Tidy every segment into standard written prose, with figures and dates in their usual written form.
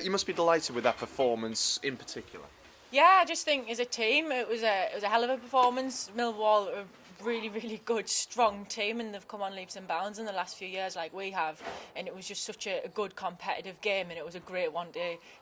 you must be delighted with that performance in particular. Yeah, I just think as a team it was a hell of a performance. Millwall are a really good, strong team, and they've come on leaps and bounds in the last few years like we have. And it was just such a good competitive game, and it was a great one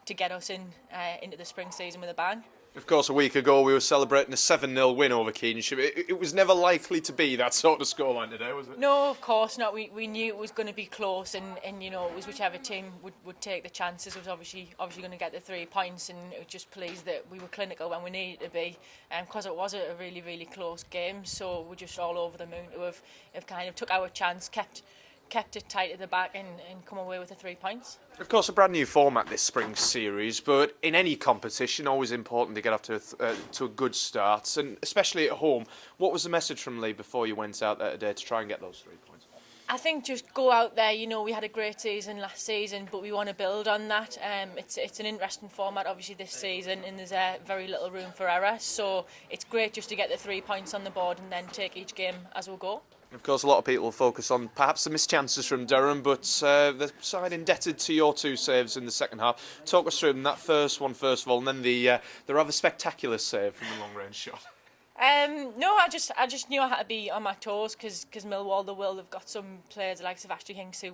to get us into the spring season with a bang. Of course, a week ago we were celebrating a 7-0 win over Keynsham. It was never likely to be that sort of scoreline today, was it? No, of course not. We knew it was going to be close, and you know, it was whichever team would take the chances was obviously going to get the 3 points, and it was just pleased that we were clinical when we needed to be, because it was a really close game. So we're just all over the moon to have kind of took our chance, kept it tight at the back, and come away with the 3 points. Of course, a brand new format this spring series, but in any competition, always important to get off to a good start, and especially at home. What was the message from Lee before you went out there today to try and get those 3 points? I think just go out there. You know, we had a great season last season, but we want to build on that. It's an interesting format, obviously, this season, and there's very little room for error. So it's great just to get the 3 points on the board and then take each game as we go. Of course, a lot of people focus on perhaps the missed chances from Durham, but the side indebted to your 2 saves in the second half. Talk us through them. That first one, first of all, and then the rather spectacular save from the long-range shot. No, I just knew I had to be on my toes because Millwall, they've got some players like Ashley Hinks who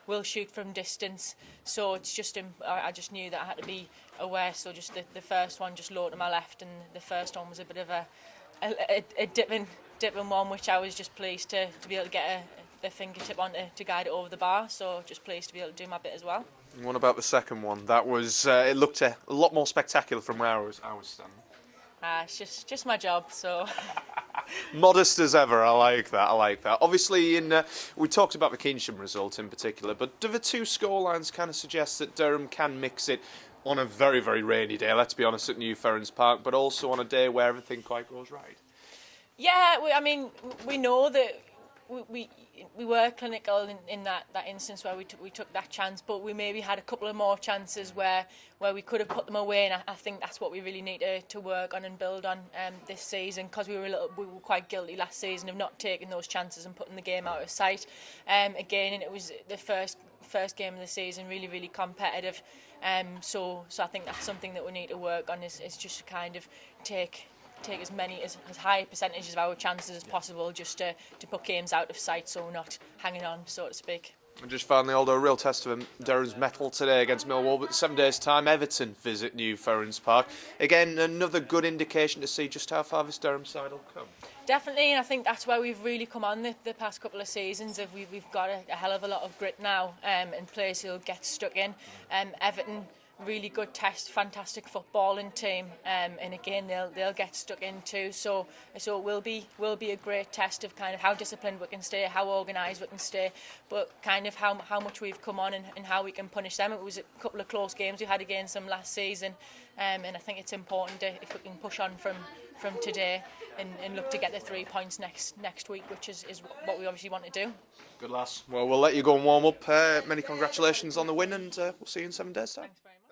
will shoot from distance. So it's just I just knew that I had to be aware. So just the first one just low to my left, and the first one was a bit of a dipping one, which I was just pleased to be able to get a fingertip on to guide it over the bar. So just pleased to be able to do my bit as well. And what about the second one? That was it looked a lot more spectacular from where I was standing. It's just my job, so. Modest as ever, I like that. Obviously, we talked about the Keynsham result in particular, but do the 2 scorelines kind of suggest that Durham can mix it on a very rainy day, let's be honest, at New Ferrens Park, but also on a day where everything quite goes right? Yeah, we know that we were clinical in that instance where we took that chance, but we maybe had a couple of more chances where we could have put them away, and I think that's what we really need to work on and build on this season, because we were quite guilty last season of not taking those chances and putting the game out of sight. Again, and it was the first game of the season, really competitive. So I think that's something that we need to work on is just to kind of take as high a percentage of our chances as possible, just to put games out of sight, so we're not hanging on, so to speak. And just finally, although a real test of Durham's mettle today against Millwall, but 7 days' time, Everton visit New Ferrens Park. Again, another good indication to see just how far this Durham side will come. Definitely, and I think that's where we've really come on the past couple of seasons. We've got a hell of a lot of grit now, and players who'll get stuck in. Everton, really good test, fantastic footballing team, and again they'll get stuck in too. So it will be a great test of kind of how disciplined we can stay, how organised we can stay, but kind of how much we've come on and how we can punish them. It was a couple of close games we had against them last season, and I think it's important if we can push on from today and look to get the 3 points next week, which is what we obviously want to do. Good lass. Well, we'll let you go and warm up. Many congratulations on the win, and we'll see you in 7 days' time. Thanks very much.